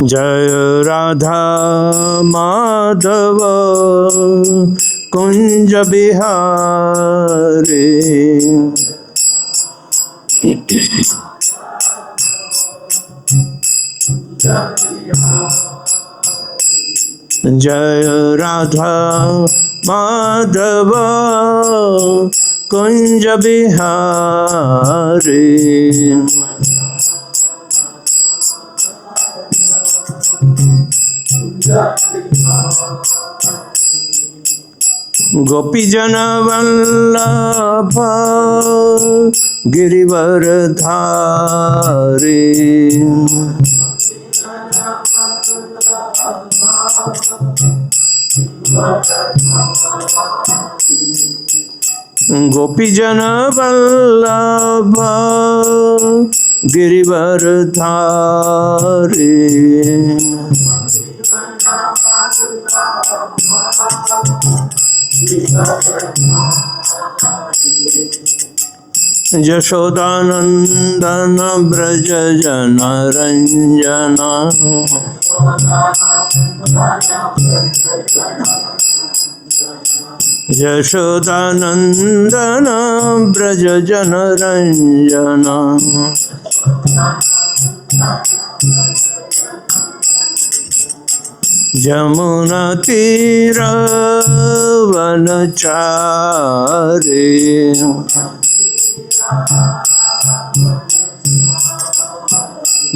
जय राधा माधव कुंज बिहारी। जय राधा माधव कुंज बिहारी। गोपीजन वल्लभ गिरिवर धारी। गोपीजन वल्लभ गिरिवर धारी। यशोदानंदन ब्रज जन रंजना। यशोदानंदन ब्रज जन रंजना। जमुना तीर वनचारी।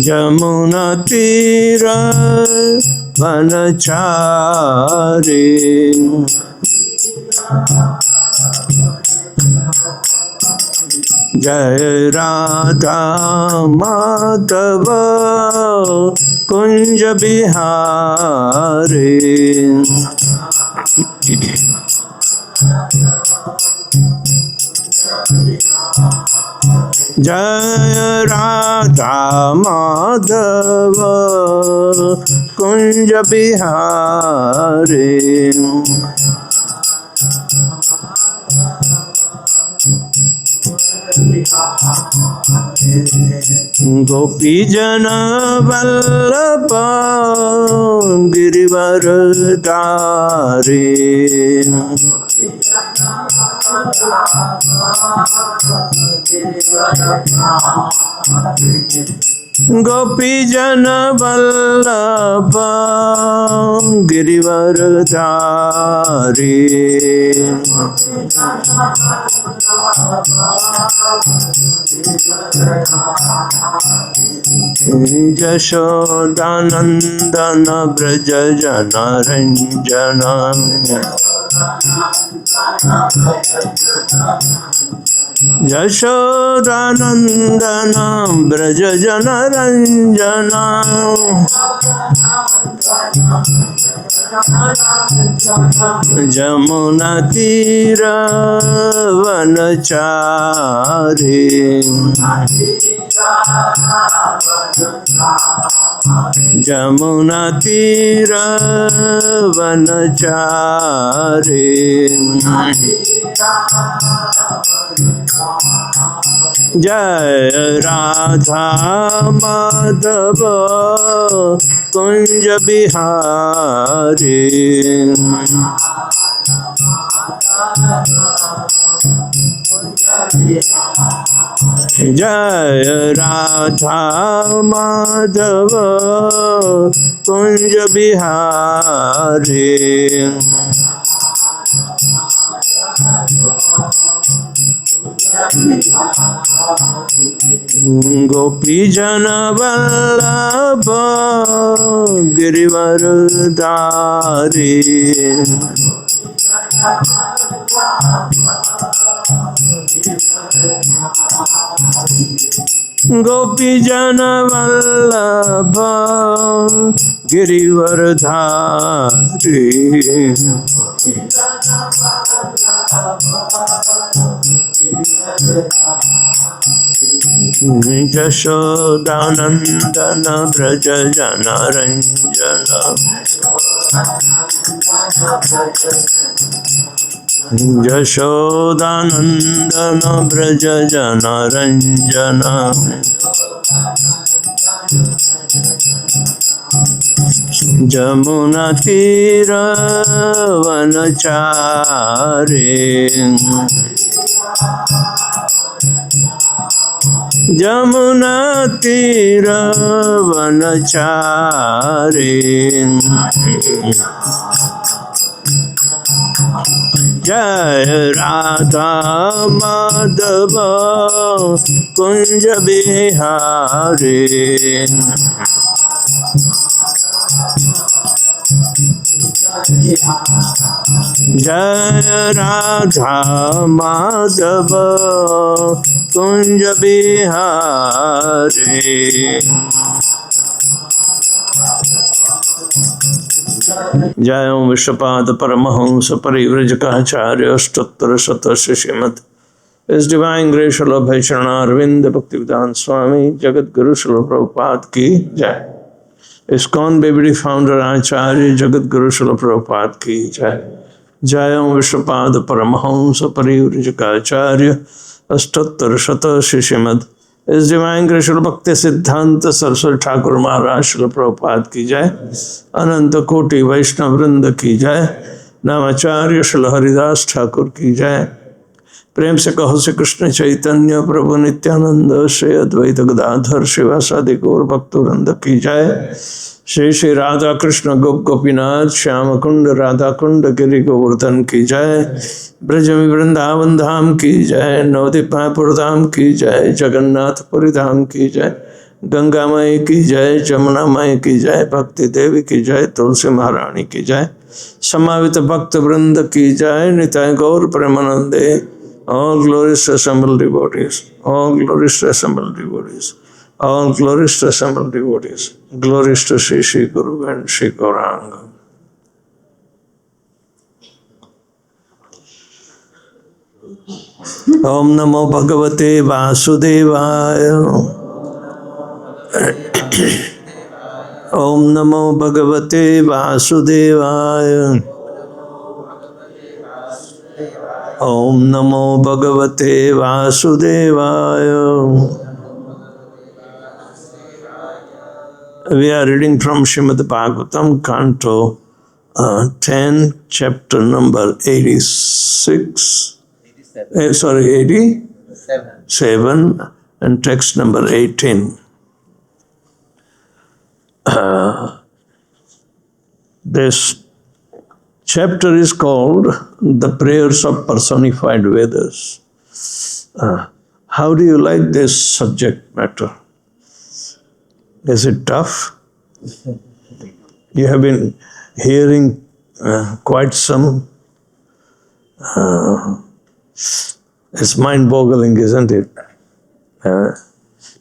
जमुना तीर वनचारी। जय राधा माधव कुंज बिहारी। जय राधा माधव कुंज बिहारी। गोपीजन वल्लभ गिरिवर धारी। गोपीजन वल्लभ गिरिवर धारी। यशोदानंदन ब्रज जन रंजना। यशोदानंदन ब्रज जन रंजना। जमुना तीर वनचारी। जमुना तीर वनचारी। जय राधा माधव कुंज बिहारी। जय राधा माधव कुंज बिहारी। गोपीजन वल्लभ गिरिवर धारी। Gopi Jana Vallabha Girivardhari Jashodanandana Braja Jana Ranjana Jashodanandana Braja Jana Ranjana Jamuna Tira Vanachari Jamuna Tira Vanachari Jai Radha Madhava Kunja Bihari Jai Radha Madhava Kunja Bihari Jai Om Vishwapada Paramahamsa Parivrajakacharya Stottara Satasya Srimad His Divine Grace Srila Bhaishana Arvinda Bhakti-Vedanta Swami Jagat Guru Srila Prabhupada Ki Jai ISKCON Baby Founder Acharya Jagat Guru Srila Prabhupada Ki Jai Jai Om Vishwapada Paramahamsa Parivrajakacharya Stottara Satasya Srimad His Divine Grace Srila Bhakti Siddhanta Saraswati Thakur Maharaj Srila Prabhupada Ki Jai Ananta Koti Vaishnava Vrinda Ki Jai Namacharya Srila Haridas Thakur Ki Jai प्रेम से कहो श्री कृष्ण चैतन्य प्रभु नित्यानंद श्री अद्वैत गदाधर शिवासादि गौर भक्तवृंद की जय श्री श्री राधा कृष्ण गोप गोपीनाथ श्याम कुंड राधा कुंड गिरि गोवर्धन की जय ब्रजमि वृंदावन धाम की जय नवदीप मायापुर धाम की जय जगन्नाथपुरी धाम की जय गंगा माई की जय जमुना माई की जय भक्ति देवी की जय तुलसी महारानी की जय समावित भक्त वृंद की जय निताय गौर प्रेमानंदे All glories to assembled devotees, all glories to assembled devotees, all glories to assembled devotees, glories to Sri Sri Guru and Sri Gauranga. Om Namo Bhagavate Vasudevaya. Om Namo Bhagavate Vasudevaya. Om Namo Bhagavate Vasudevaya. We are reading from Srimad Bhagavatam, Canto 10, chapter number 86. 87, and text number 18. This chapter is called The Prayers of Personified Vedas. How do you like this subject matter? Is it tough? You have been hearing quite some. It's mind-boggling, isn't it? But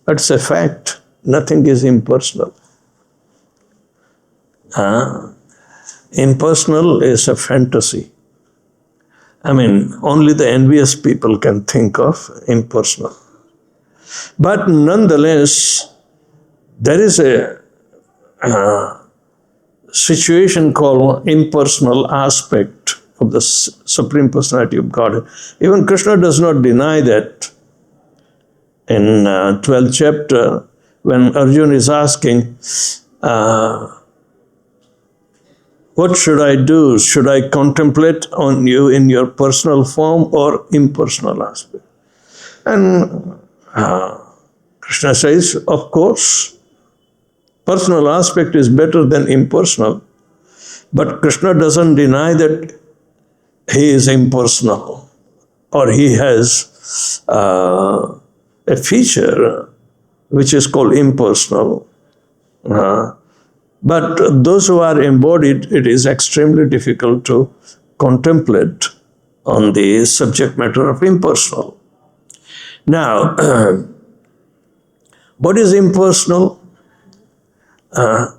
it's a fact. Nothing is impersonal. Impersonal is a fantasy. I mean, only the envious people can think of impersonal. But nonetheless, there is a situation called impersonal aspect of the Supreme Personality of God. Even Krishna does not deny that. In 12th chapter, when Arjuna is asking, what should I do? Should I contemplate on you in your personal form or impersonal aspect? And Krishna says, of course, personal aspect is better than impersonal. But Krishna doesn't deny that he is impersonal or he has a feature which is called impersonal. But those who are embodied, it is extremely difficult to contemplate on the subject matter of impersonal. Now, What is impersonal? The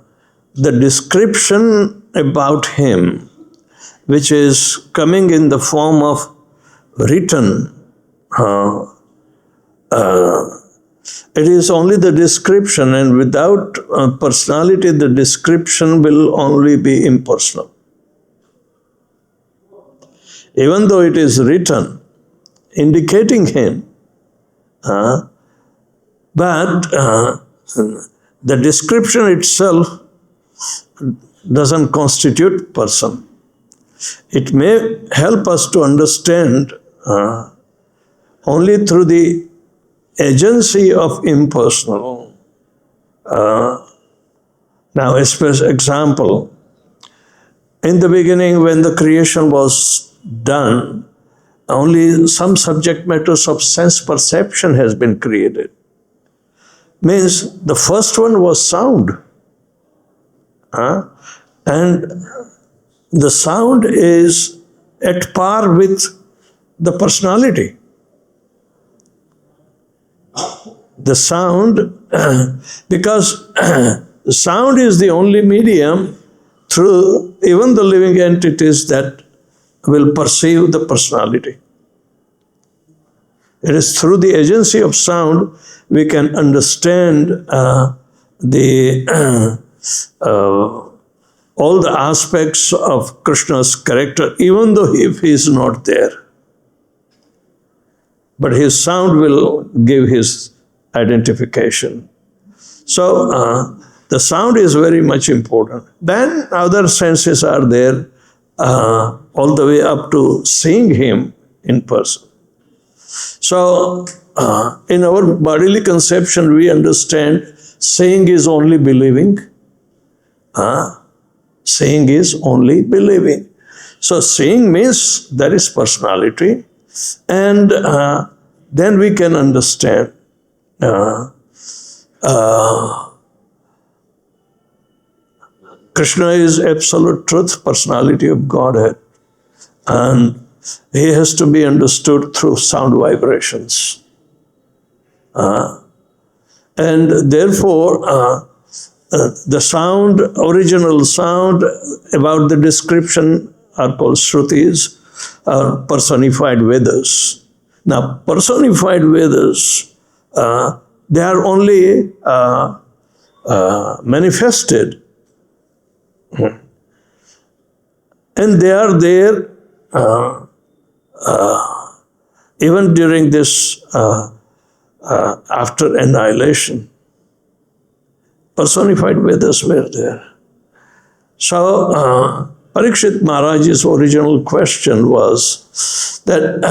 description about him, which is coming in the form of written, it is only the description, and without personality, the description will only be impersonal. Even though it is written, indicating him, but the description itself doesn't constitute person. It may help us to understand only through the agency of impersonal. Now, as example, in the beginning when the creation was done, only some subject matters of sense perception has been created. Means the first one was sound. And the sound is at par with the personality. The sound, because sound is the only medium through even the living entities that will perceive the personality. It is through the agency of sound we can understand all the aspects of Krishna's character, even though if he is not there. But his sound will give his identification. So the sound is very much important. Then other senses are there, all the way up to seeing him in person. So in our bodily conception, we understand seeing is only believing. Seeing is only believing. So seeing means there is personality, and then we can understand Krishna is absolute truth, personality of Godhead, and he has to be understood through sound vibrations. And therefore, the sound, original sound about the description are called Shrutis, or personified Vedas. Now, personified Vedas, they are only manifested. And they are there even during this after annihilation. Personified Vedas were there. So, Parikshit Maharaj's original question was that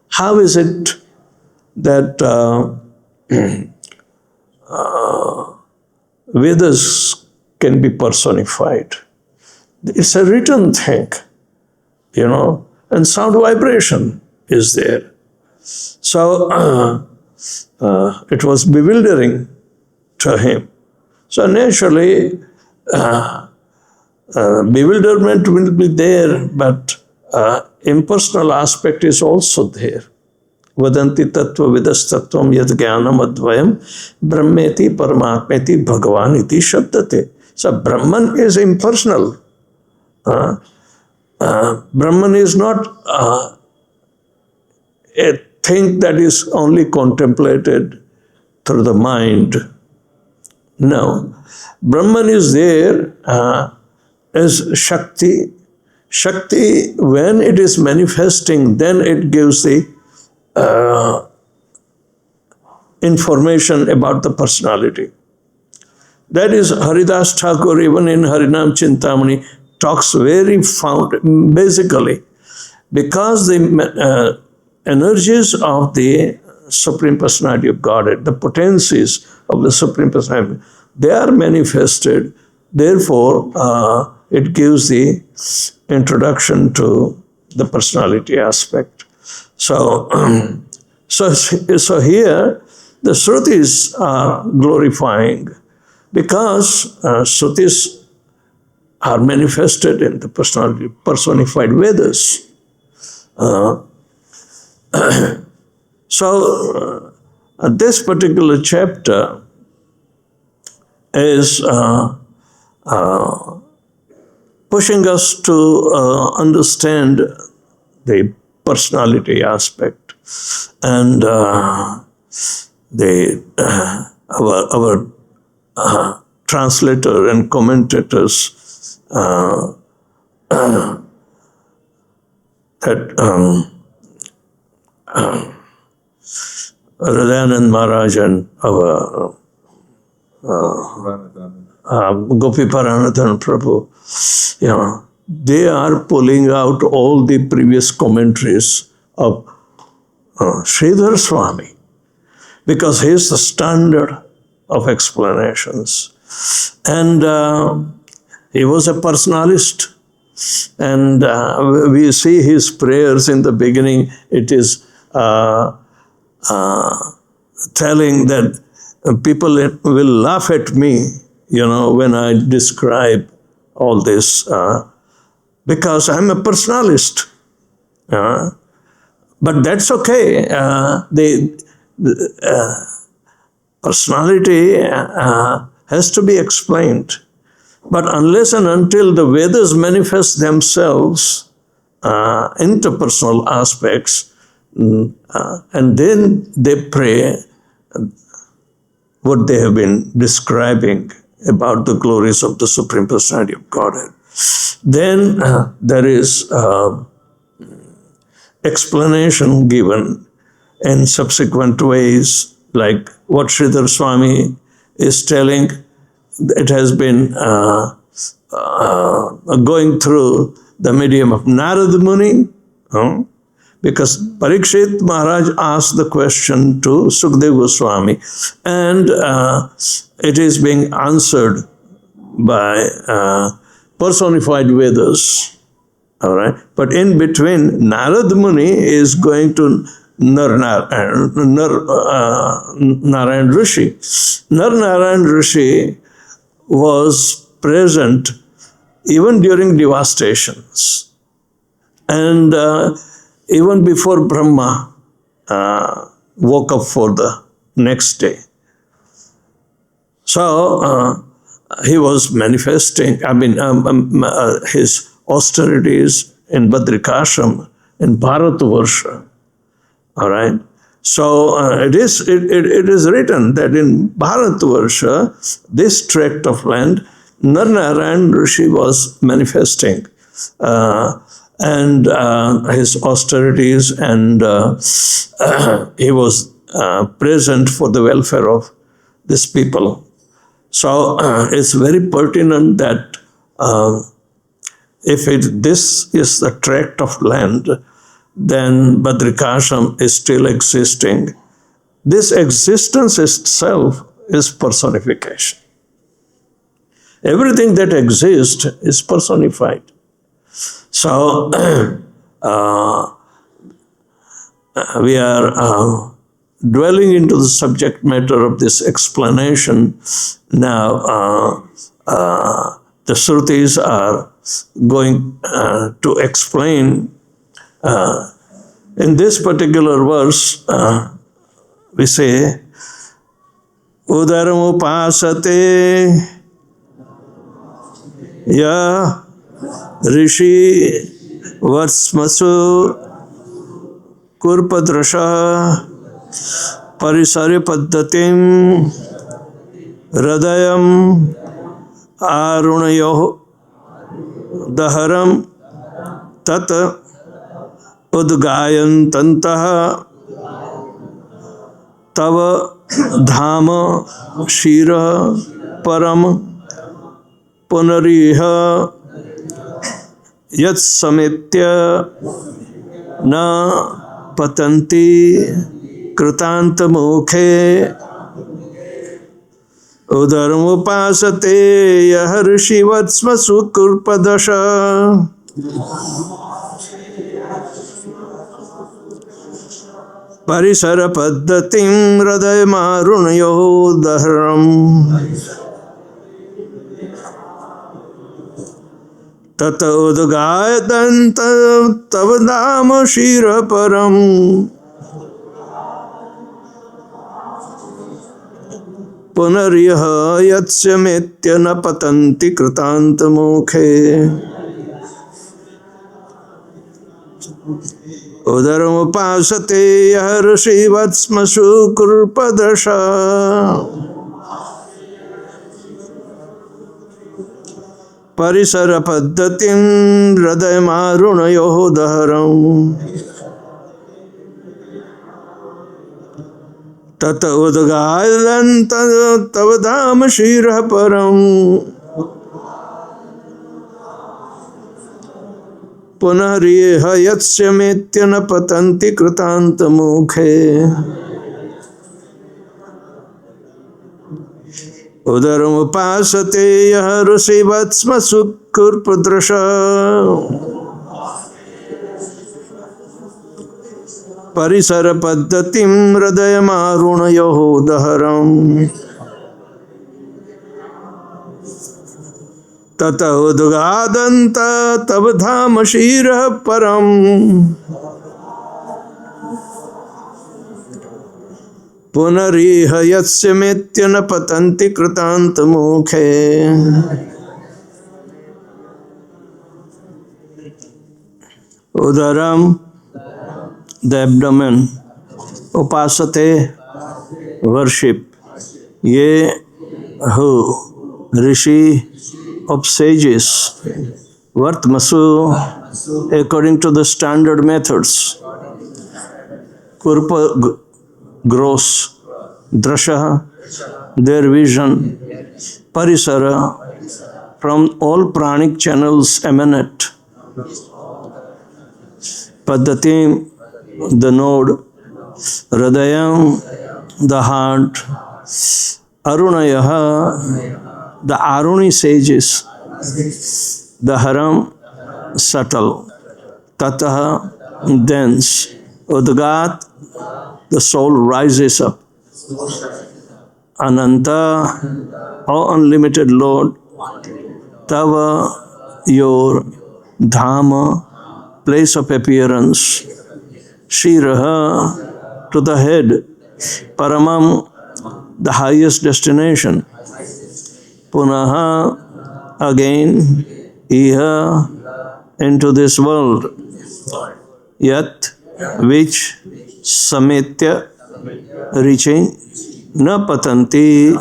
how is it that Vedas can be personified? It's a written thing, and sound vibration is there. So it was bewildering to him. So naturally, bewilderment will be there, but impersonal aspect is also there. Vadanti tattva vidas tattvam yad jnanam advayam brahmeti paramatmeti bhagavan iti shabdate. So Brahman is impersonal. Brahman is not a thing that is only contemplated through the mind. No. Brahman is there as Shakti. Shakti, when it is manifesting, then it gives the information about the personality. That is, Haridas Thakur, even in Harinam Chintamani, talks very basically, because the energies of the Supreme Personality of Godhead, the potencies of the Supreme Personality, they are manifested. Therefore, it gives the introduction to the personality aspect. So here the Shrutis are glorifying, because Shrutis are manifested in the personality, personified Vedas. So this particular chapter is pushing us to understand the personality aspect, and our translator and commentators that Radhanand Maharaj and our Gopi Paranathan Prabhu, they are pulling out all the previous commentaries of Sridhar Swami, because he is the standard of explanations. And he was a personalist. And we see his prayers in the beginning. It is telling that people will laugh at me, when I describe all this, because I'm a personalist. But that's okay. The personality has to be explained. But unless and until the Vedas manifest themselves interpersonal aspects, and then they pray what they have been describing about the glories of the Supreme Personality of Godhead, then there is explanation given in subsequent ways, like what Sridhar Swami is telling. It has been going through the medium of Narad Muni, because Parikshit Maharaj asked the question to Sukadeva Goswami, and it is being answered by personified Vedas. All right, but in between, Narad Muni is going to Narayan Rishi. Narayan Rishi was present even during devastations, and even before Brahma woke up for the next day. So he was manifesting, his austerities in Badrikashram, in Bharatavarsha. All right. So it is written that in Bharatavarsha, this tract of land, Narayan Rishi was manifesting, and his austerities, and he was present for the welfare of these people. So it's very pertinent that if this is the tract of land, then Badrikashram is still existing. This existence itself is personification. Everything that exists is personified. So we are dwelling into the subject matter of this explanation now. The Shrutis are going to explain. In this particular verse, we say, Udaram upasate ya rishi vatsmasu kurpadrasha parisari paddatim radayam arunayo daharam tat udgayantantah tava dhama shira param punariha yat samitya na patanti krutanta mukhe udaram upasate yaharshi vatsma sukurpadasha parisara paddatim radayamarunayo daharam tata udgayadanta tavadama shira param पुनर्यः यस्य मेत्य न पतन्ति कृतान्तमुखे उदरमुपासते यः ऋषिवत्स्मसु कुर्पदशा परिसरपद्धतिं हृदयमारुणयोः दहरम् तत उद्गायन्त तव धाम शिरः परम् पुनरिह यस्य मेत्य न पतन्ति कृतान्तमुखे उदरमुपासते यः ऋषिवत्स्मसु कुर्पदृशा परिसरपद्धतिं हृदयमारुणयोः दहरम् तत उद्गादन्त तव धाम शिरः परम् पुनरिह यस्य मेत्य न पतन्ति कृतान्तमुखे उदरम the abdomen, upasate, worship, ye who, rishi of sages, vartmasu, according to the standard methods, kurpa, gross, drasha, their vision, parisara, from all pranic channels emanate, paddhati, the node, hridayam, the heart, arunayaha, the aruni sages, the haram, subtle, tataha, dense, udgat, the soul rises up, ananta, O unlimited Lord, tava, your dhama, place of appearance, Shiraha, to the head, Paramam, the highest destination, Punaha, again, Iha, into this world, Yat, which, Sametya, reaching, Na patanti,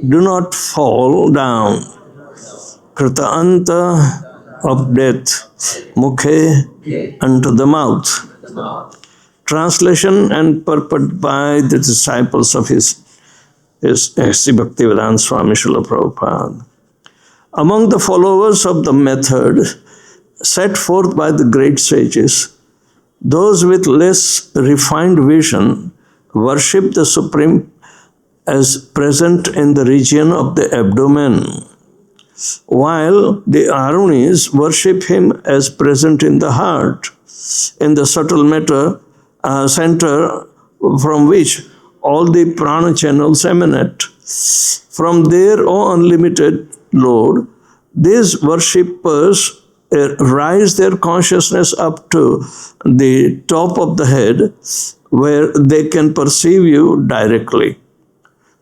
do not fall down, Krita anta, of death, Mukhe, unto the mouth. Translation and purport by the disciples of his Bhakti-Vedanta Swami Srila Prabhupada. Among the followers of the method set forth by the great sages, those with less refined vision worship the Supreme as present in the region of the abdomen, while the Arunis worship him as present in the heart, in the subtle matter center from which all the prana channels emanate. From there, O unlimited Lord, these worshippers rise their consciousness up to the top of the head, where they can perceive you directly.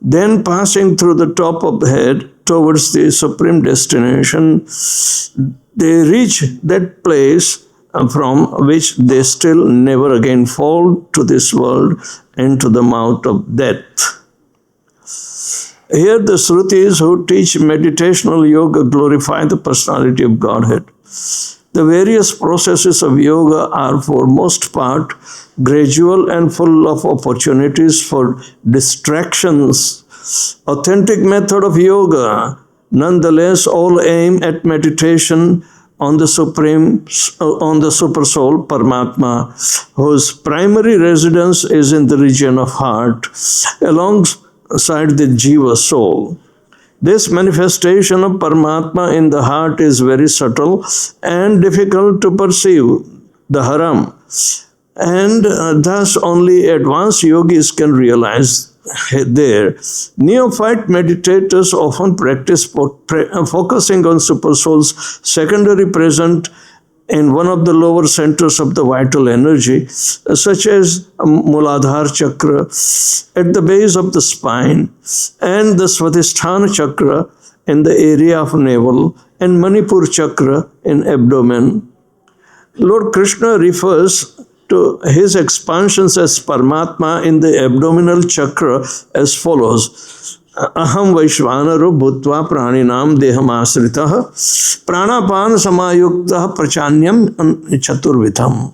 Then passing through the top of the head towards the supreme destination, they reach that place from which they still never again fall to this world into the mouth of death. Here the Shrutis who teach meditational yoga glorify the personality of Godhead. The various processes of yoga are for most part gradual and full of opportunities for distractions. Authentic method of yoga, nonetheless, all aim at meditation on the Supreme, on the Super Soul, Paramatma, whose primary residence is in the region of heart, alongside the Jiva soul. This manifestation of Paramatma in the heart is very subtle and difficult to perceive, the haram, and thus only advanced yogis can realize there. Neophyte meditators often practice focusing on Super Soul's secondary presence in one of the lower centers of the vital energy, such as Muladhara Chakra at the base of the spine, and the Swadhisthana Chakra in the area of navel, and Manipur Chakra in abdomen. Lord Krishna refers to his expansions as Paramatma in the abdominal chakra as follows. Aham Vaishvanaro Bhutva Praninam Deham Asritah Pranapan Samayuktah Prachanyam Chaturvitham.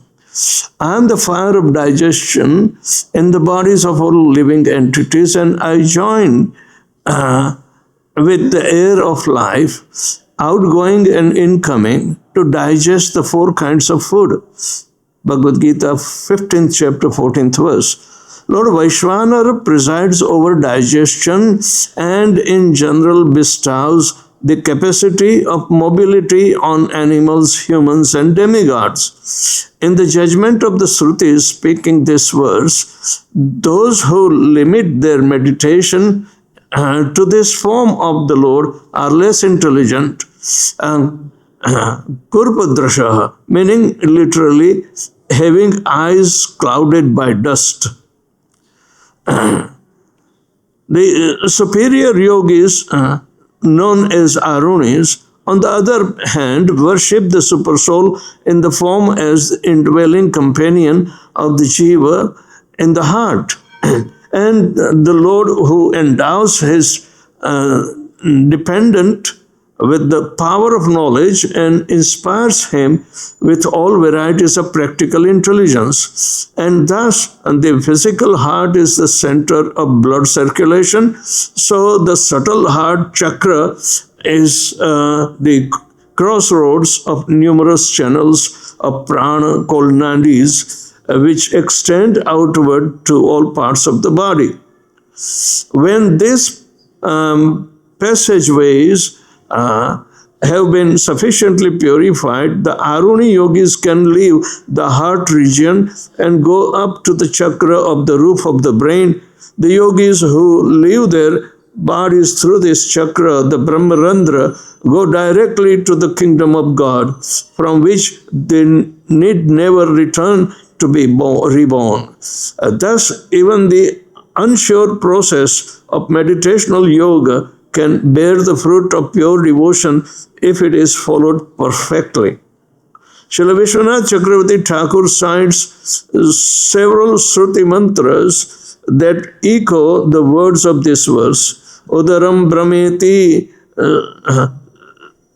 I am the fire of digestion in the bodies of all living entities, and I join with the air of life, outgoing and incoming, to digest the four kinds of food. Bhagavad-Gita, 15th chapter, 14th verse. Lord Vaishvanar presides over digestion and in general bestows the capacity of mobility on animals, humans, and demigods. In the judgment of the Shrutis speaking this verse, those who limit their meditation to this form of the Lord are less intelligent. Kurpadrasha, meaning literally having eyes clouded by dust. The superior yogis, known as Arunis, on the other hand, worship the Supersoul in the form as indwelling companion of the Jiva in the heart. And the Lord who endows his dependent with the power of knowledge and inspires him with all varieties of practical intelligence. And thus, the physical heart is the center of blood circulation. So the subtle heart chakra is the crossroads of numerous channels of prana called nadis, which extend outward to all parts of the body. When these passageways have been sufficiently purified, the Aruni yogis can leave the heart region and go up to the chakra of the roof of the brain. The yogis who leave their bodies through this chakra, the Brahmarandra, go directly to the kingdom of God, from which they need never return to be reborn. Thus, even the unsure process of meditational yoga can bear the fruit of pure devotion if it is followed perfectly. Srila Vishwanath Chakravarti Thakur cites several Shruti mantras that echo the words of this verse. Udaram Brahmeti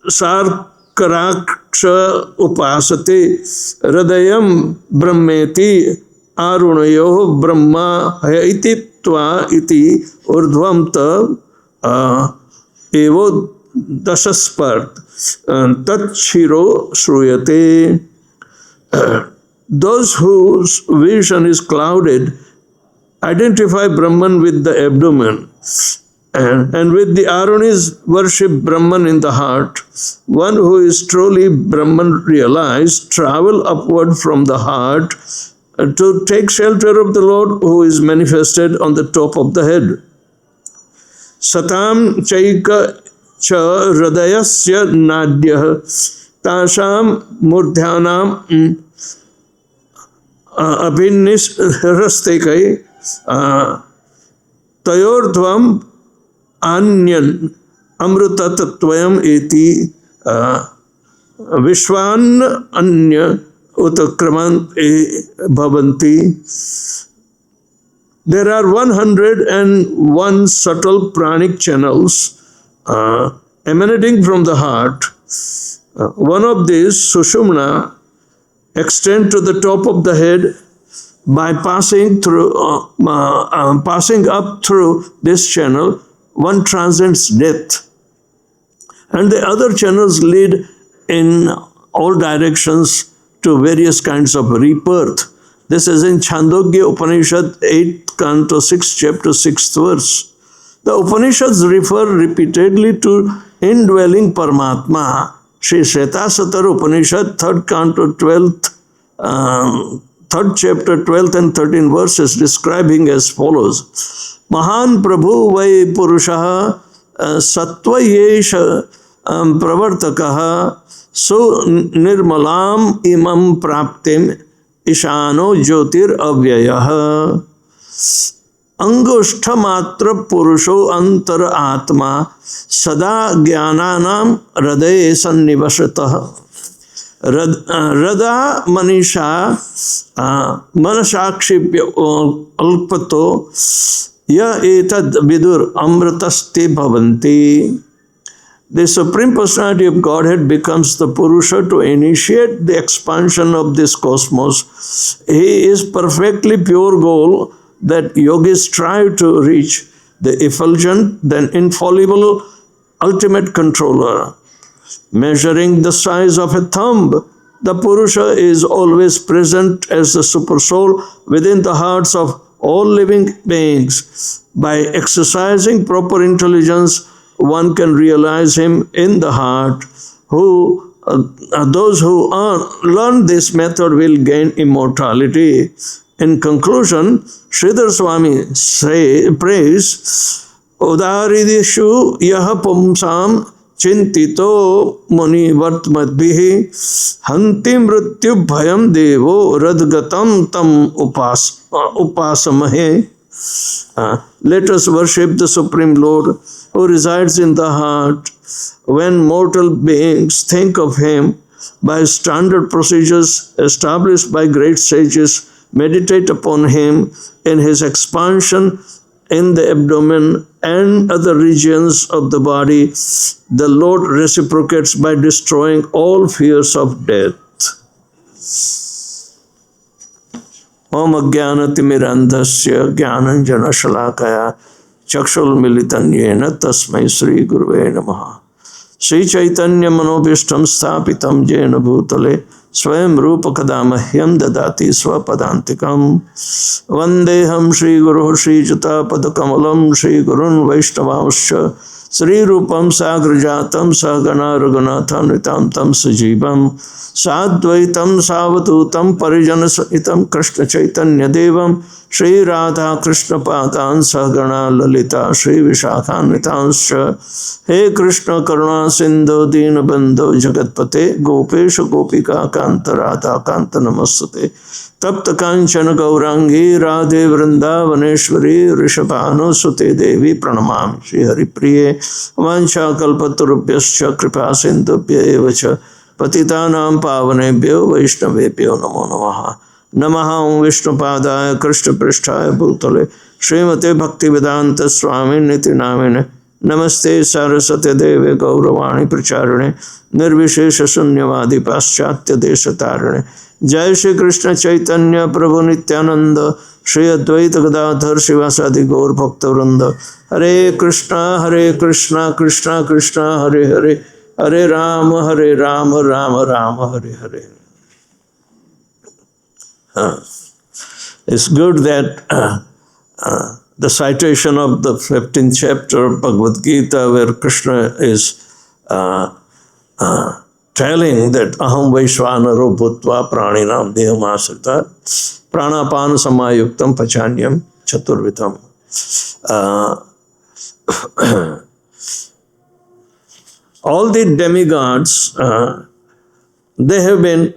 Sarkaraksha Upasate Radayam Brahmeti Arunayo Brahma Hayititva iti Urdhvamta Evo Dashaspart Tatshiro Shruyate. Those whose vision is clouded identify Brahman with the abdomen, and with the Arunis worship Brahman in the heart. One who is truly Brahman realized travel upward from the heart to take shelter of the Lord who is manifested on the top of the head. Satam chaika cha hridayasya nadyah tasham murdhyanam abhinnisrastekai tayordhvam anyan amrutatattvayam eti vishwan anya utakraman bhavanti. There are 101 subtle pranic channels emanating from the heart. One of these, Sushumna, extend to the top of the head. By passing up through this channel, one transcends death. And the other channels lead in all directions to various kinds of rebirth. This is in Chandogya Upanishad, 8th canto, 6th chapter, 6th verse. The Upanishads refer repeatedly to indwelling Paramatma. Sri Shvetasatar Upanishad, 3rd canto, 12th, 3rd chapter, 12th and 13th verses, describing as follows. Mahan Prabhu Vai Purushaha Sattva Yesha Pravartakaha So nirmalam imam praptim ishano jyotir avyayah. Angushtha matra purusho antar atma sada jnananam hridaye sannivasatah. Rada manisha manasakshipya alpato ya etad vidur amrataste bhavanti. The Supreme Personality of Godhead becomes the Purusha to initiate the expansion of this cosmos. He is perfectly pure goal that yogis strive to reach, the effulgent, then infallible, ultimate controller. Measuring the size of a thumb, the Purusha is always present as the Supersoul within the hearts of all living beings. By exercising proper intelligence, one can realize him in the heart. Those who learn this method will gain immortality. In conclusion, Sridhar Swami prays, Udaridishu yaha pumsam chintito muni vartmadbihi hanti mrityu bhayam devo radgatam tam upasamahe. Let us worship the Supreme Lord who resides in the heart. When mortal beings think of Him by standard procedures established by great sages, meditate upon Him in His expansion in the abdomen and other regions of the body, the Lord reciprocates by destroying all fears of death. Om Ajnanatimirandhasya Jnananjana Shalakaya Chakshulmilitan Yena Tasmai Sri Guruve Namaha. Sri Chaitanya Manobhishtam Sthapitam Jena Bhutale Swayam Rupa Kadamahyam Dadati Swapadantikam Vandeham Sri Guru Sri Jata Padakamalam Sri Gurun Vaishnavamscha Sri Rupam Sagrajatam Sagana Raghunathan Ritam Tam Sajivam Sadvaitam Savatutam Parijana Sahitam Krishna Chaitanya Devam Sri Radha Krishna Padan Sagana Lalita Sri Vishakhan Ritanscha. He Krishna Karuna Sindhu Dina Bandhu Jagatpate Gopesha Gopika Kanta Radha Kanta Namastate Tapta Kanchana Gaurangi Radhe Vrindavaneshwari Rishabhanu Sute Devi Pranamami Shri Hari Priye Vancha Kalpatarubhyascha Kripa Sindhubhya Evacha Patitanam Pavanebhyo Vaishnavebhyo Namo Namaha. Namaha Om Vishnupadaya Krishna Pristhaya Bhutale Srimate Bhakti-Vedanta Swami Niti Namine Namaste Saraswati Deve Gauravani Pracharane Nirvishesha Sunyavadi Paschatya Deshatarane. Jai Shri Krishna Chaitanya Prabhu Nityananda Shri Advaita Gadadhar Shivasadi Gaur Bhakta Vrinda. Hare Krishna Krishna Krishna Hare Hare Hare Rama Rama Rama Hare Hare. It's good that the citation of the 15th chapter of Bhagavad-Gita, where Krishna is telling that Aham Vaishvanaro Bhutva Praninam Deham Asrita Pranapan Samayuktam Pachanyam Chaturvitam. All the demigods, they have been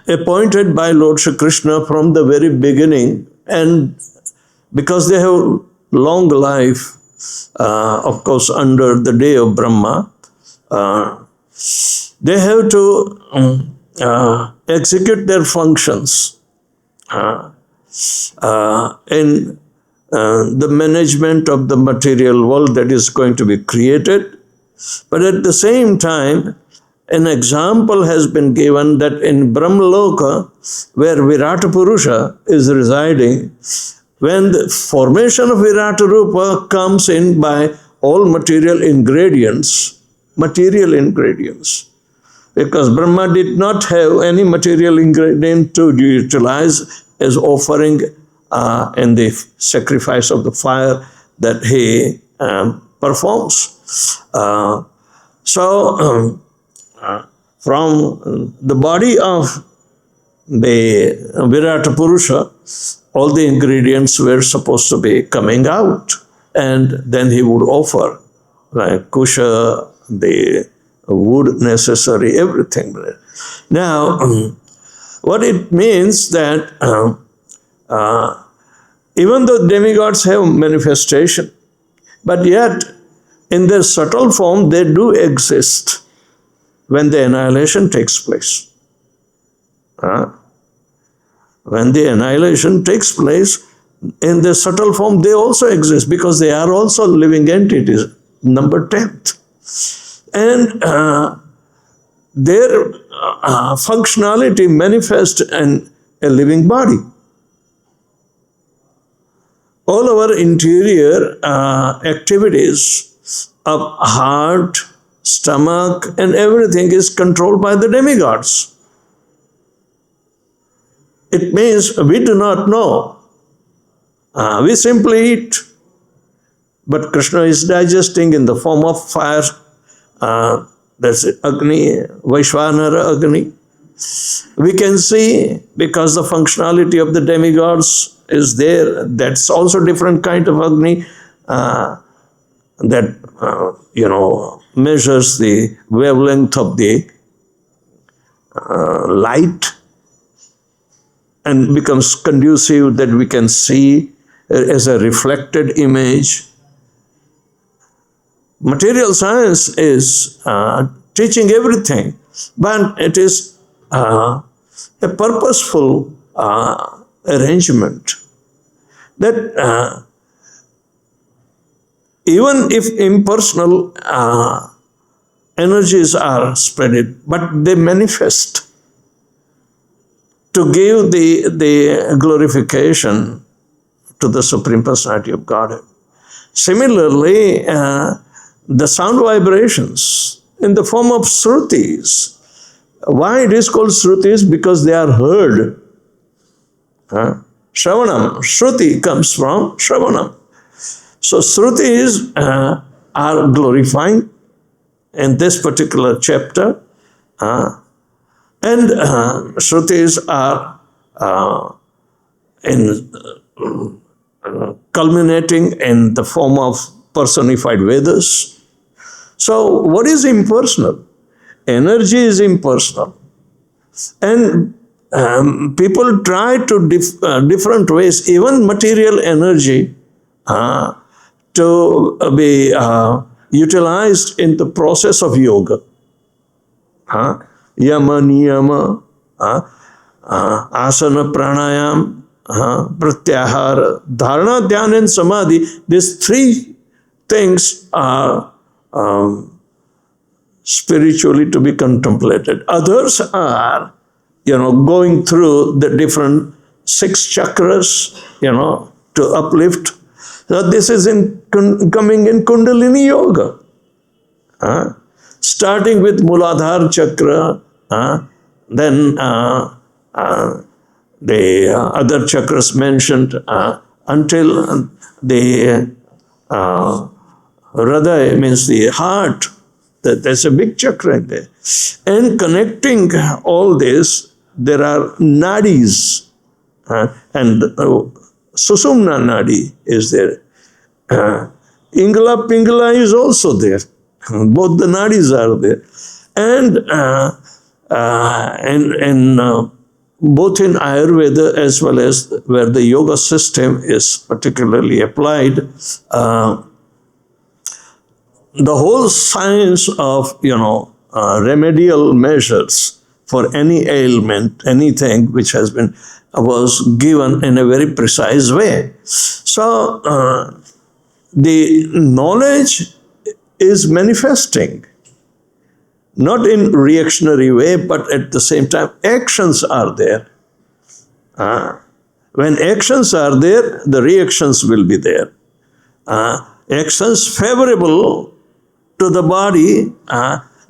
appointed by Lord Shri Krishna from the very beginning, and because they have long life, of course under the day of Brahma, they have to execute their functions in the management of the material world that is going to be created. But at the same time, an example has been given that in Brahmaloka, where Virata Purusha is residing, when the formation of Virata Rupa comes in by all material ingredients, because Brahma did not have any material ingredient to utilize as offering in the sacrifice of the fire that he performs. From the body of the Virata Purusha, all the ingredients were supposed to be coming out. and then he would offer like kusha, the wood necessary, everything. Now, what it means that even though demigods have manifestation, but yet in their subtle form they do exist when the annihilation takes place. When the annihilation takes place, in their subtle form they also exist because they are also living entities, number 10th. And their functionality manifests in a living body. All our interior activities of heart, stomach, and everything is controlled by the demigods. It means we do not know. We simply eat. But Krishna is digesting in the form of fire. That's it, Agni, Vaishvanara Agni. We can see because the functionality of the demigods is there. That's also different kind of Agni that measures the wavelength of the light and becomes conducive that we can see as a reflected image. Material science is teaching everything, but it is a purposeful arrangement that even if impersonal energies are spreaded, but they manifest to give the glorification to the Supreme Personality of Godhead. Similarly, the sound vibrations in the form of Shrutis. Why it is called Shrutis? Because they are heard. Shravanam, Shruti comes from Shravanam. So Shrutis are glorifying in this particular chapter, and Shrutis are culminating in the form of personified Vedas. So what is impersonal? Energy is impersonal. And people try to different ways, even material energy, to be utilized in the process of yoga. Yama, niyama, asana, pranayam, pratyahara, dharana, dhyana, and samadhi. These three things are spiritually to be contemplated. Others are, going through the different 6 chakras, to uplift. So this is coming in Kundalini Yoga. Starting with Muladhara Chakra, then the other chakras mentioned until the Hridaya, means the heart. There's a big chakra in there. And connecting all this, there are nadis. And Susumna Nadi is there. Ingala Pingala is also there. Both the nadis are there. And both in Ayurveda as well as where the yoga system is particularly applied, the whole science of, remedial measures for any ailment, anything which was given in a very precise way. So, the knowledge is manifesting, not in reactionary way, but at the same time, actions are there. When actions are there, the reactions will be there. Actions favorable to the body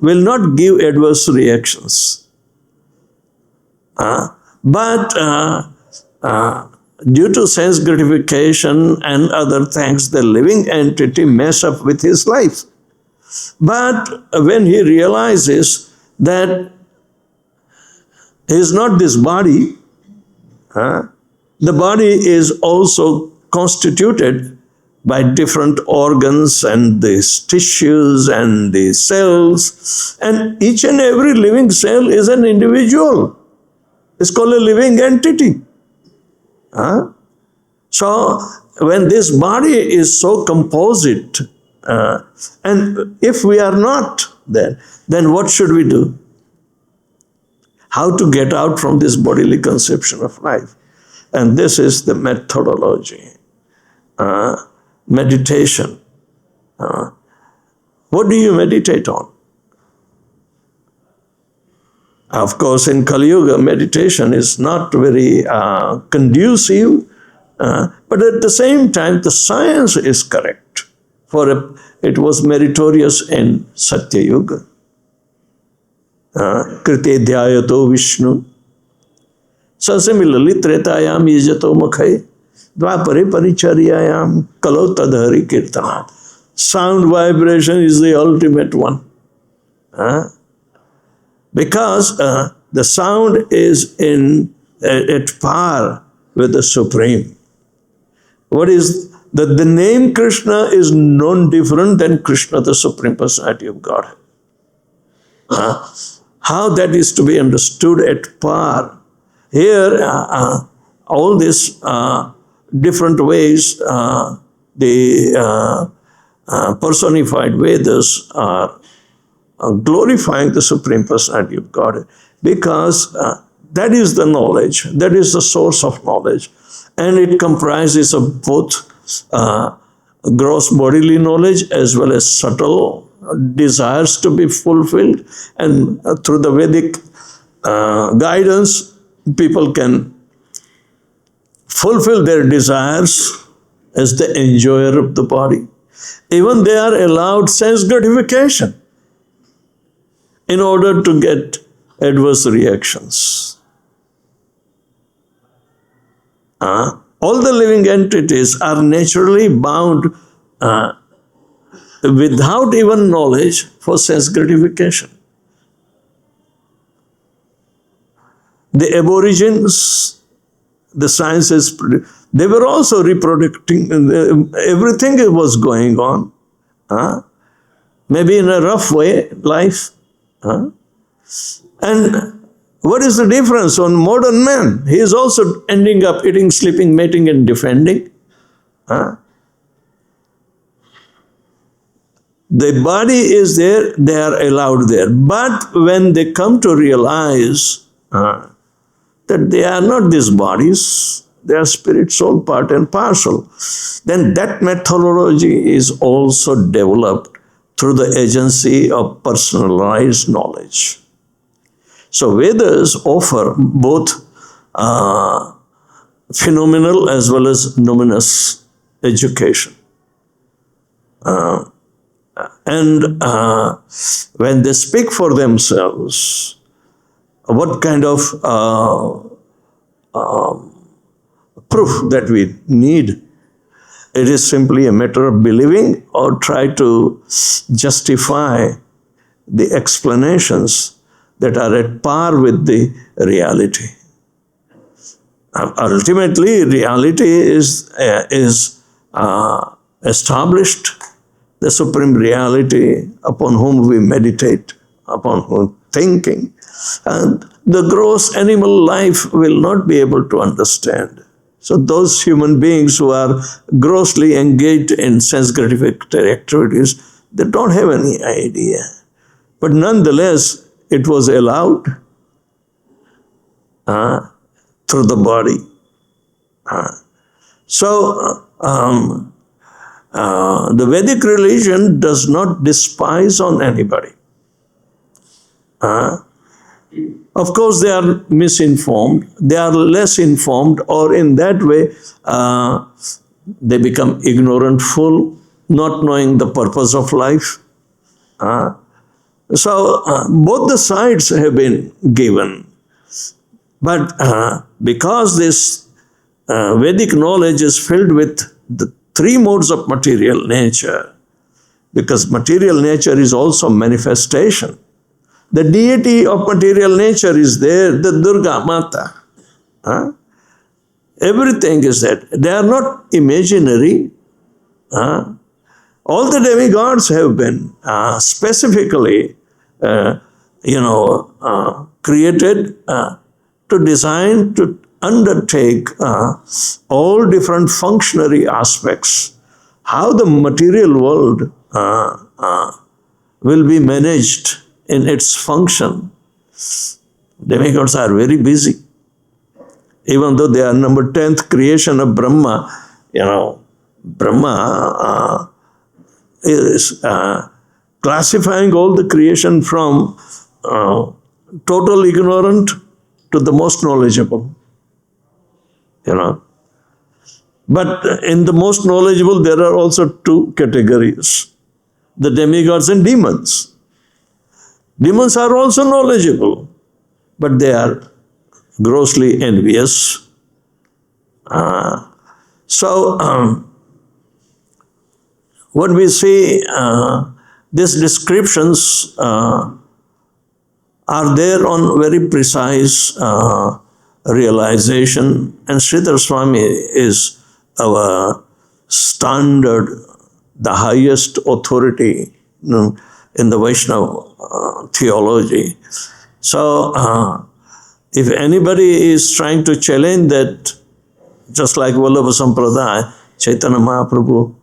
will not give adverse reactions. But due to sense gratification and other things, the living entity mess up with his life. But when he realizes that he is not this body, the body is also constituted by different organs and these tissues and the cells. And each and every living cell is an individual. It's called a living entity. So when this body is so composite, and if we are not there, then what should we do? How to get out from this bodily conception of life? And this is the methodology. Meditation. What do you meditate on? Of course, in Kali Yuga, meditation is not very conducive, but at the same time, the science is correct. For it was meritorious in Satya Yuga. Krite dhyayato Vishnu. So similarly, Tretayam yajato mukhaye, Dvapare paricharyayam kalo tadhari kirtana. Sound vibration is the ultimate one. Because the sound is at par with the Supreme. What is the name Krishna is non different than Krishna, the Supreme Personality of Godhead. How that is to be understood at par. Here, all these different ways, the personified Vedas are glorifying the Supreme Personality of Godhead, because that is the knowledge, that is the source of knowledge, and it comprises of both gross bodily knowledge as well as subtle desires to be fulfilled, and through the Vedic guidance, people can fulfill their desires as the enjoyer of the body. Even they are allowed sense gratification in order to get adverse reactions. All the living entities are naturally bound without even knowledge for sense gratification. The aborigines, the sciences, they were also reproducing, everything was going on. Maybe in a rough way, life. And what is the difference on modern man? He is also ending up eating, sleeping, mating, and defending. The body is there, they are allowed there. But when they come to realize that they are not these bodies, they are spirit, soul, part and parcel, then that methodology is also developed through the agency of personalized knowledge. So Vedas offer both phenomenal as well as numinous education. And when they speak for themselves, what kind of proof that we need? It is simply a matter of believing or try to justify the explanations that are at par with the reality. Ultimately, reality is established, the supreme reality upon whom we meditate, upon whom thinking. And the gross animal life will not be able to understand. So those human beings who are grossly engaged in sense gratificatory activities, they don't have any idea. But nonetheless, it was allowed through the body. So the Vedic religion does not despise on anybody. Of course, they are misinformed, they are less informed, or in that way, they become ignorant, full, not knowing the purpose of life. So both the sides have been given. But because this Vedic knowledge is filled with the three modes of material nature, because material nature is also manifestation. The deity of material nature is there, the Durga Mata. Everything is there. They are not imaginary. All the demigods have been specifically, created to design, to undertake all different functionary aspects. How the material world will be managed in its function. Demigods are very busy. Even though they are number 10th creation of Brahma, Brahma is classifying all the creation from total ignorant to the most knowledgeable. But in the most knowledgeable, there are also two categories, the demigods and demons. Demons are also knowledgeable, but they are grossly envious. What we see, these descriptions are there on very precise realization, and Sridhar Swami is our standard, the highest authority in the Vaishnava theology. So, if anybody is trying to challenge that, just like Vallabha Sampradaya, Chaitanya Mahaprabhu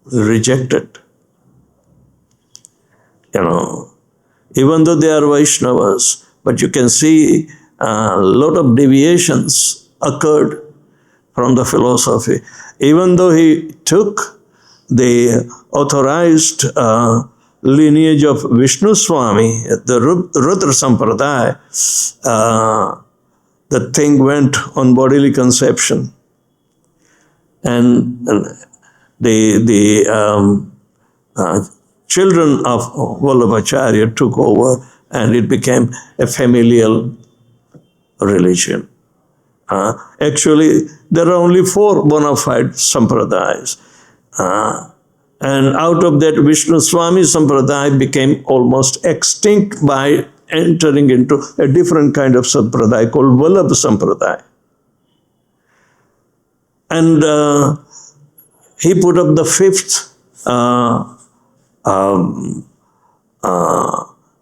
rejected. Even though they are Vaishnavas, but you can see a lot of deviations occurred from the philosophy. Even though he took the authorized lineage of Vishnu Swami, the Rudra Sampradaya, the thing went on bodily conception. And the children of Vallabhacharya took over, and it became a familial religion. Actually, there are only 4 bona fide sampradayas. And out of that, Vishnu Swami Sampradaya became almost extinct by entering into a different kind of sampradaya called Vallabha Sampradaya. And he put up the 5th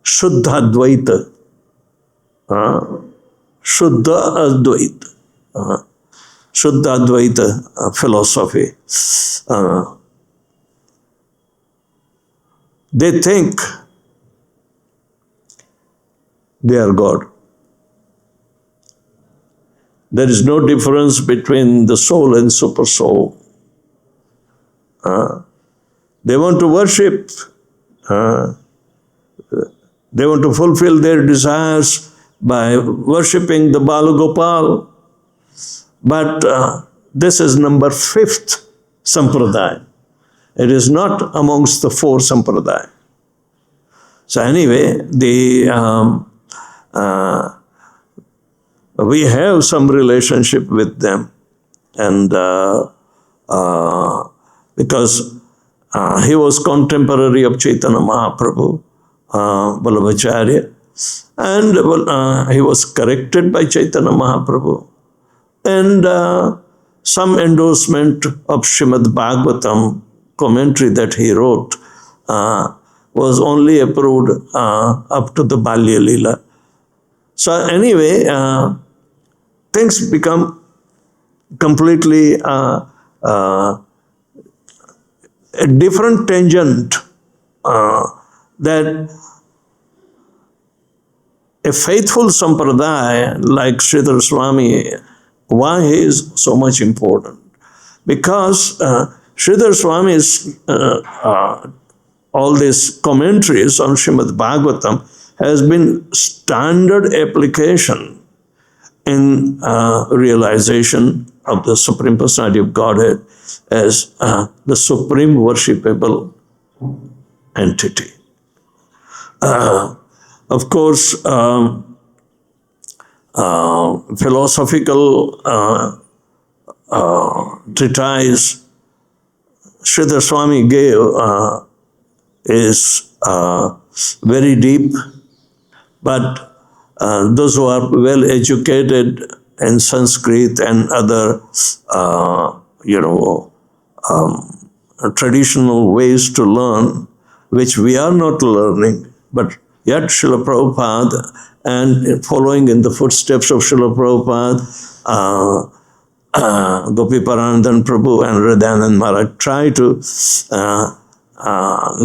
Shuddha Advaita. Shuddha Advaita philosophy. They think they are God. There is no difference between the soul and super soul. They want to worship. They want to fulfill their desires by worshipping the Balagopal. But this is number 5th sampradaya. It is not amongst the 4 sampradaya. So anyway, we have some relationship with them, and because he was contemporary of Chaitanya Mahaprabhu, Vallabhacharya, and he was corrected by Chaitanya Mahaprabhu, and some endorsement of Srimad Bhagavatam commentary that he wrote was only approved up to the Balya Leela. So anyway, things become completely a different tangent, that a faithful sampradaya like Sridhar Swami, why he is so much important? Because Sridhar Swami's all these commentaries on Srimad Bhagavatam has been standard application in realization of the Supreme Personality of Godhead as the supreme worshipable entity. Of course, philosophical treatise Sridhar Swami gave is very deep, but those who are well educated in Sanskrit and other, traditional ways to learn, which we are not learning, but yet Srila Prabhupada, and following in the footsteps of Srila Prabhupada, Gopi Paranandan Prabhu and Hridayanand Maharaj try to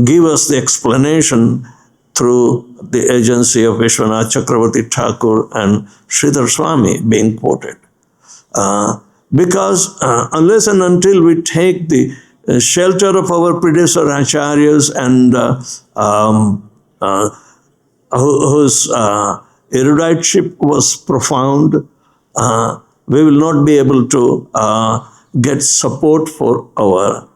give us the explanation through the agency of Vishwanath Chakravarti Thakur and Sridhar Swami being quoted. Because unless and until we take the shelter of our predecessor acharyas and whose eruditeship was profound, we will not be able to get support for our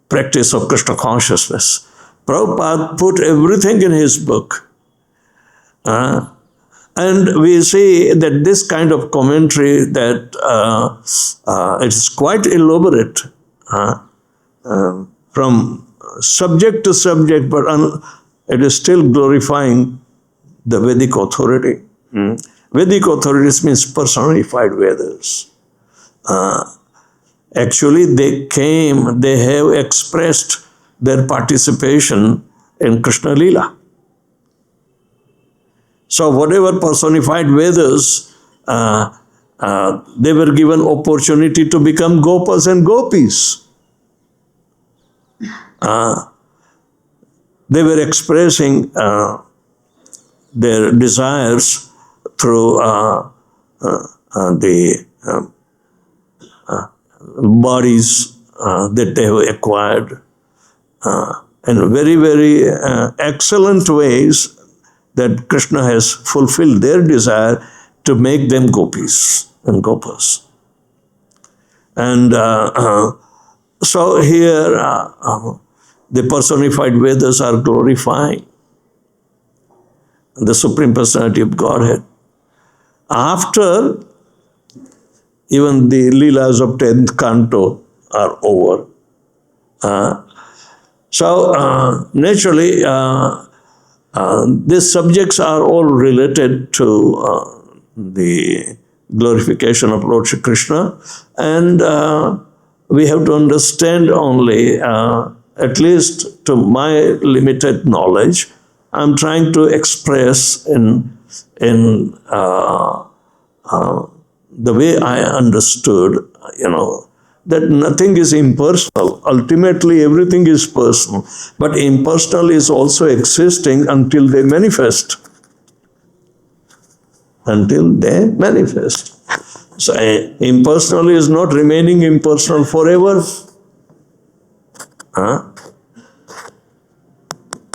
practice of Krishna consciousness. Prabhupada put everything in his book. And we see that this kind of commentary that it's quite elaborate from subject to subject, but it is still glorifying the Vedic authority. Vedic authorities means personified Vedas. Actually, they have expressed their participation in Krishna Lila. So whatever personified Vedas, they were given opportunity to become Gopas and Gopis. They were expressing their desires through the bodies that they have acquired in very, very excellent ways, that Krishna has fulfilled their desire to make them gopis and gopas. And so here the personified Vedas are glorifying the Supreme Personality of Godhead. After even the Leelas of 10th canto are over. So naturally, these subjects are all related to the glorification of Lord Shri Krishna, and we have to understand only, at least to my limited knowledge, I'm trying to express in the way I understood, that nothing is impersonal. Ultimately, everything is personal. But impersonal is also existing until they manifest. Until they manifest. So, impersonal is not remaining impersonal forever.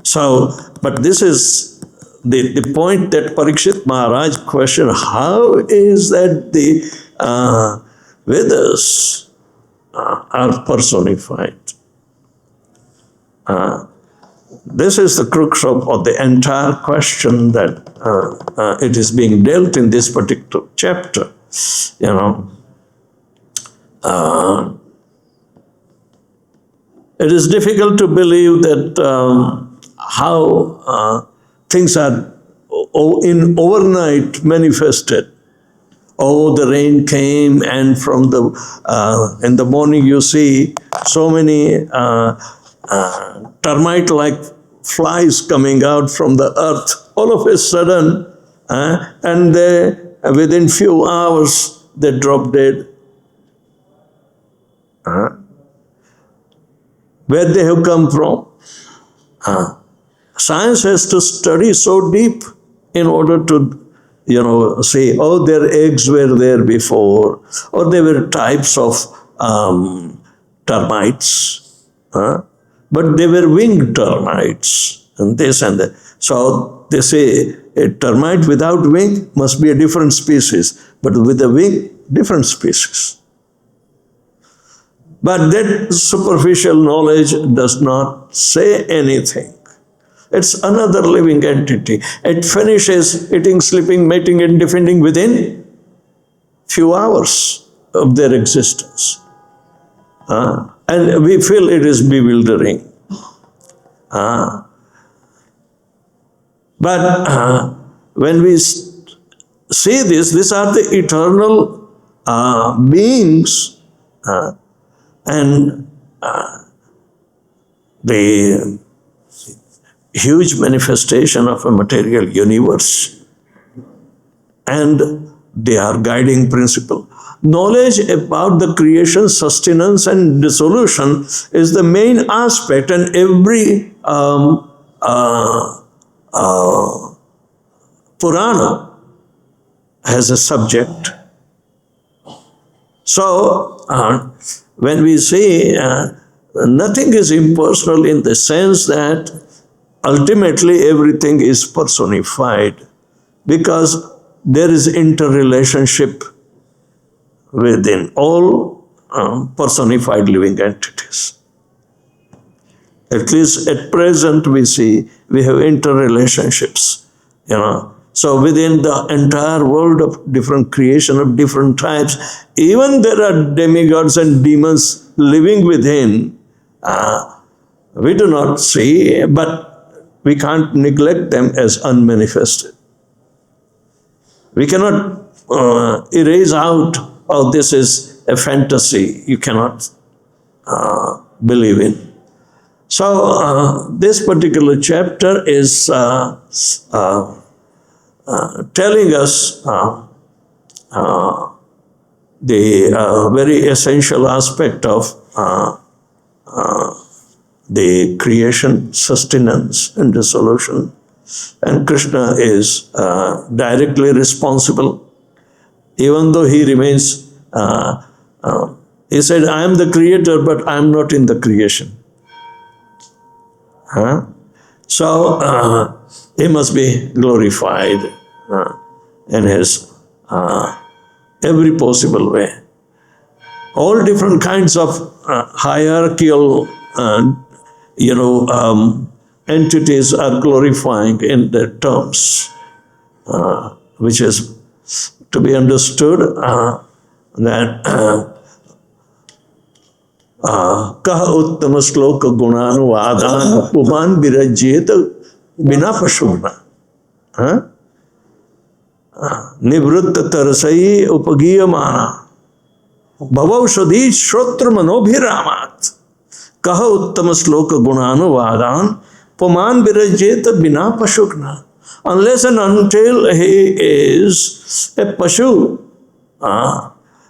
So, but this is the point that Parikshit Maharaj questioned, how is that the Vedas are personified? This is the crux of the entire question that it is being dealt in this particular chapter. It is difficult to believe that how things are in overnight manifested. Oh, the rain came, and from in the morning you see so many termite-like flies coming out from the earth. All of a sudden, and within few hours they drop dead. Where they have come from? Science has to study so deep in order to say, oh, their eggs were there before, or they were types of termites, but they were winged termites, and this and that. So they say a termite without wing must be a different species, but with a wing, different species. But that superficial knowledge does not say anything. It's another living entity. It finishes eating, sleeping, mating, and defending within few hours of their existence. And we feel it is bewildering. But when we see this, these are the eternal beings. And the huge manifestation of a material universe, and they are guiding principle. Knowledge about the creation, sustenance, and dissolution is the main aspect, and every Purana has a subject. So, when we say nothing is impersonal in the sense that ultimately everything is personified, because there is interrelationship within all personified living entities. At least at present we see we have interrelationships, So within the entire world of different creation of different types, even there are demigods and demons living within. We do not see, but we can't neglect them as unmanifested. We cannot erase out, oh, this is a fantasy you cannot believe in. So this particular chapter is telling us the very essential aspect of the creation, sustenance, and dissolution. And Krishna is directly responsible, even though he remains, he said, I am the creator, but I am not in the creation. So, he must be glorified in his every possible way. All different kinds of hierarchical, entities are glorifying in their terms, which is to be understood that कह उत्तम श्लोक गुणानुवादान पुमान विरज्येत बिना पशुना निवृत्त तरसई उपगीयमाना भवौषधि श्रोत्र मनोभिरामात कह उत्तम श्लोक गुणानुवादान पुमान विरज्येत बिना पशुना. Unless and until he is a pashu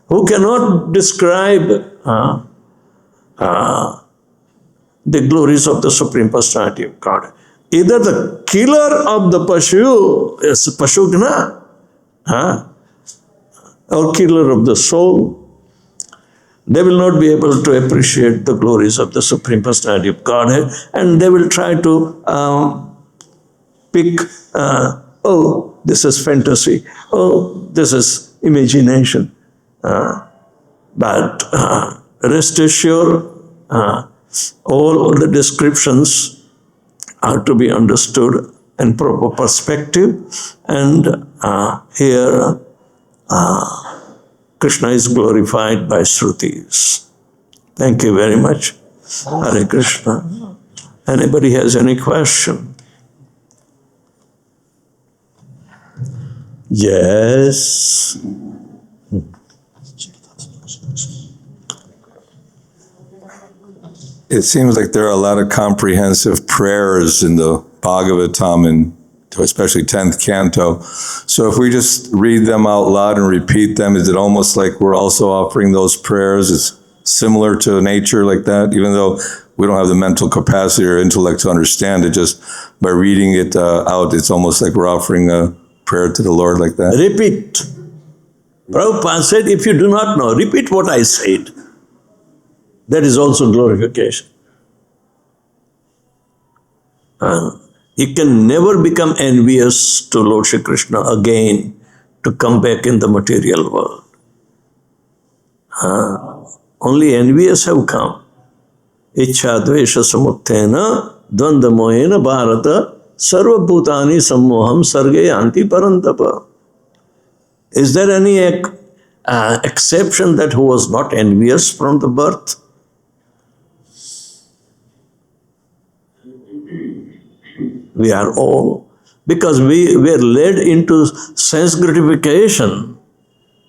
who cannot describe the glories of the Supreme Personality of God. Either the killer of the Pashu is Pashugna, or killer of the soul, they will not be able to appreciate the glories of the Supreme Personality of Godhead, and they will try to pick, oh, this is fantasy, oh, this is imagination. But rest assured, all the descriptions are to be understood in proper perspective, and here Krishna is glorified by Shrutis. Thank you very much. Hare Krishna. Anybody has any question? Yes. It seems like there are a lot of comprehensive prayers in the Bhagavatam, and especially 10th canto. So if we just read them out loud and repeat them, is it almost like we're also offering those prayers? It's similar to nature like that, even though we don't have the mental capacity or intellect to understand it. Just by reading it out, it's almost like we're offering a prayer to the Lord like that. Repeat. Prabhupada said, if you do not know, repeat what I said. That is also glorification. You can never become envious to Lord Shri Krishna again to come back in the material world. Only envious have come. Ichha dvesha samuttena dvandamoyena bharata sarva bhutani sammoham sarge yanti parantapa. Is there any exception that who was not envious from the birth? We are all, because we were led into sense gratification.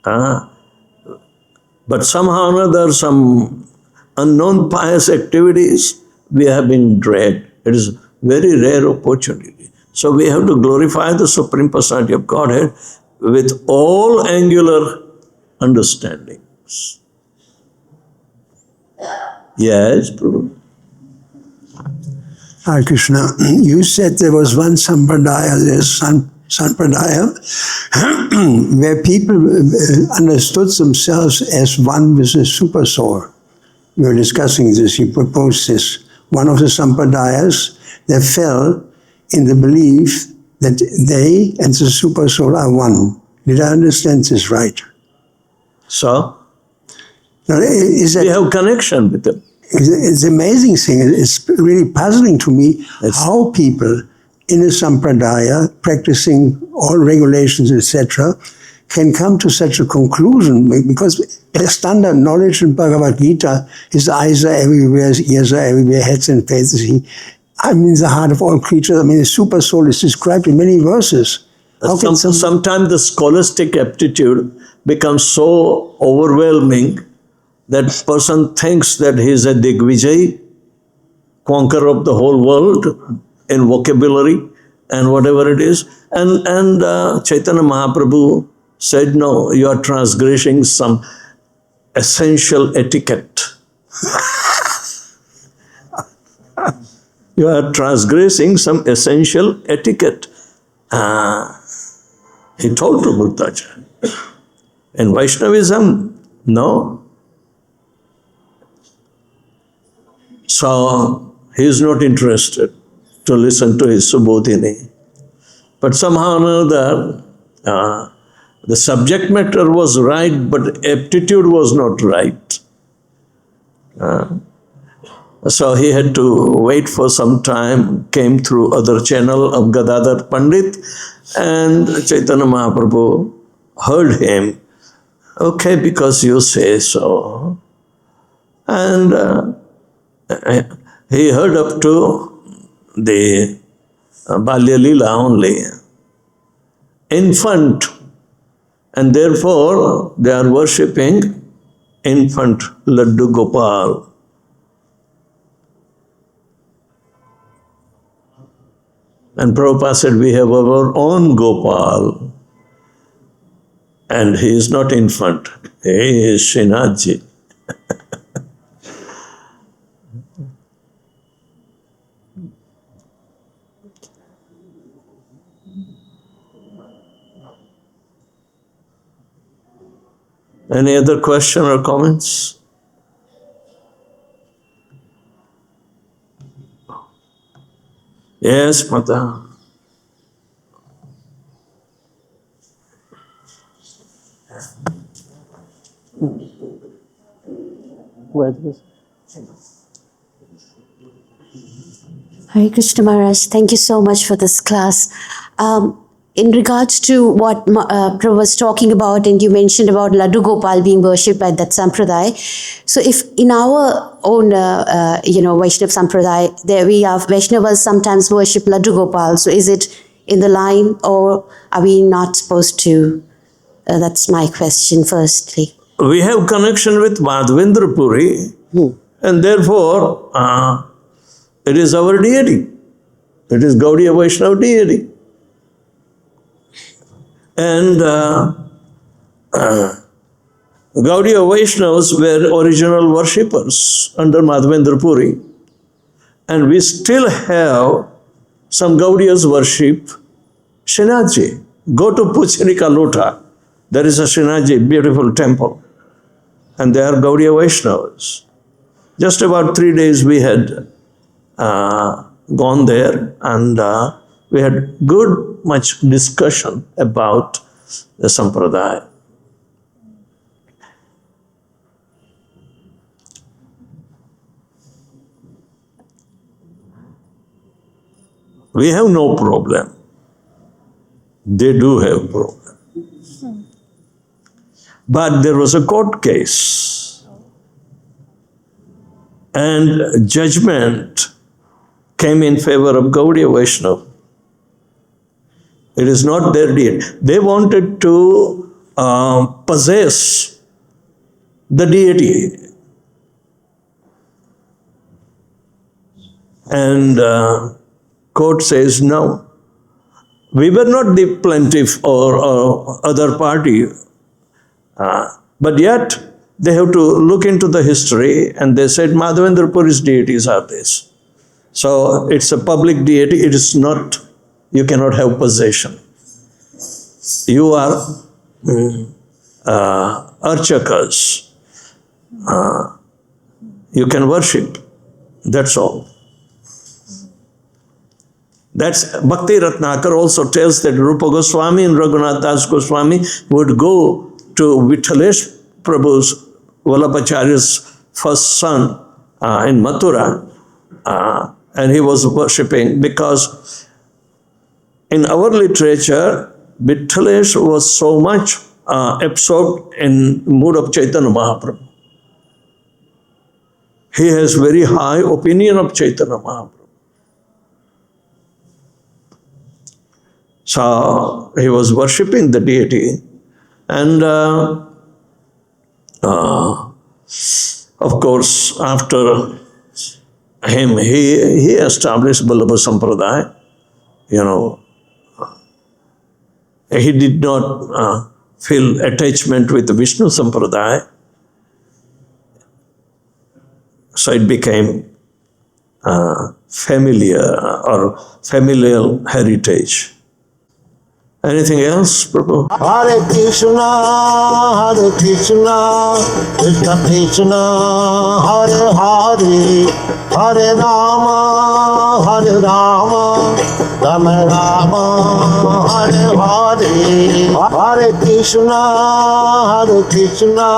But somehow or another, some unknown pious activities, we have been dragged. It is very rare opportunity. So we have to glorify the Supreme Personality of Godhead with all angular understandings. Yes, Prabhu. Hare Krishna, you said there was one sampradaya, sampradaya, where people understood themselves as one with the super soul. We were discussing this, you proposed this. One of the sampradayas, they fell in the belief that they and the super soul are one. Did I understand this right? So, Now, we have connection with them. It's an amazing thing. It's really puzzling to me how people in a sampradaya, practicing all regulations, etc., can come to such a conclusion, because standard knowledge in Bhagavad-Gita is eyes are everywhere, ears are everywhere, heads and faces. I'm in the heart of all creatures. I mean, the super soul is described in many verses. Sometimes the scholastic aptitude becomes so overwhelming that person thinks that he is a Digvijay, conqueror of the whole world in vocabulary and whatever it is. And Chaitanya Mahaprabhu said, no, you are transgressing some essential etiquette. You are transgressing some essential etiquette. He told to Bhutacharya. In Vaishnavism, no. So he is not interested to listen to his Subodhini. But somehow or another, the subject matter was right, but aptitude was not right. So he had to wait for some time, came through other channel of Gadadhar Pandit, and Chaitanya Mahaprabhu heard him. Okay, because you say so. And he heard up to the Balya Leela only, infant, and therefore they are worshipping infant Laddu Gopal. And Prabhupada said, we have our own Gopal, and he is not infant, he is Srinathji. Any other question or comments? Yes, Mata. Hare Krishna Maharaj, thank you so much for this class. In regards to what Prabhu was talking about, and you mentioned about Laddu Gopal being worshipped by that sampradaya. So if in our own, Vaishnav sampradaya, there we have Vaishnavas sometimes worship Laddu Gopal. So is it in the line, or are we not supposed to? That's my question firstly. We have connection with Madhavendra Puri, and therefore it is our deity. It is Gaudiya Vaishnava deity. And Gaudiya Vaishnavas were original worshippers under Madhavendra Puri. And we still have some Gaudiyas worship Srinathji. Go to Pucharika Lota. There is a Srinathji, beautiful temple. And they are Gaudiya Vaishnavas. Just about 3 days we had gone there, and we had much discussion about the sampradaya. We have no problem. They do have problem. But there was a court case, and judgment came in favor of Gaudiya Vaishnava. It is not their deity. They wanted to possess the deity. And court says no. We were not the plaintiff or other party, but yet they have to look into the history, and they said Madhavendra Puri's deities are this. So it's a public deity, it is not, you cannot have possession. You are archakas. You can worship, that's all. That's Bhakti Ratnakar also tells that Rupa Goswami and Raghunath Das Goswami would go to Vitthalesh Prabhu's Vallabhacharya's first son in Mathura, and he was worshipping, because in our literature, Vitthalesh was so much absorbed in mood of Chaitanya Mahaprabhu. He has very high opinion of Chaitanya Mahaprabhu. So he was worshipping the deity, and of course, after him, he established Vallabha Sampradaya. You know, he did not feel attachment with Vishnu Sampradaya, so it became familial heritage. Anything else, Prabhu? Hare Krishna, Krishna Krishna, Hare Hare, Hare Rama, Rama Rama, Hare Hare, Hare Krishna, Krishna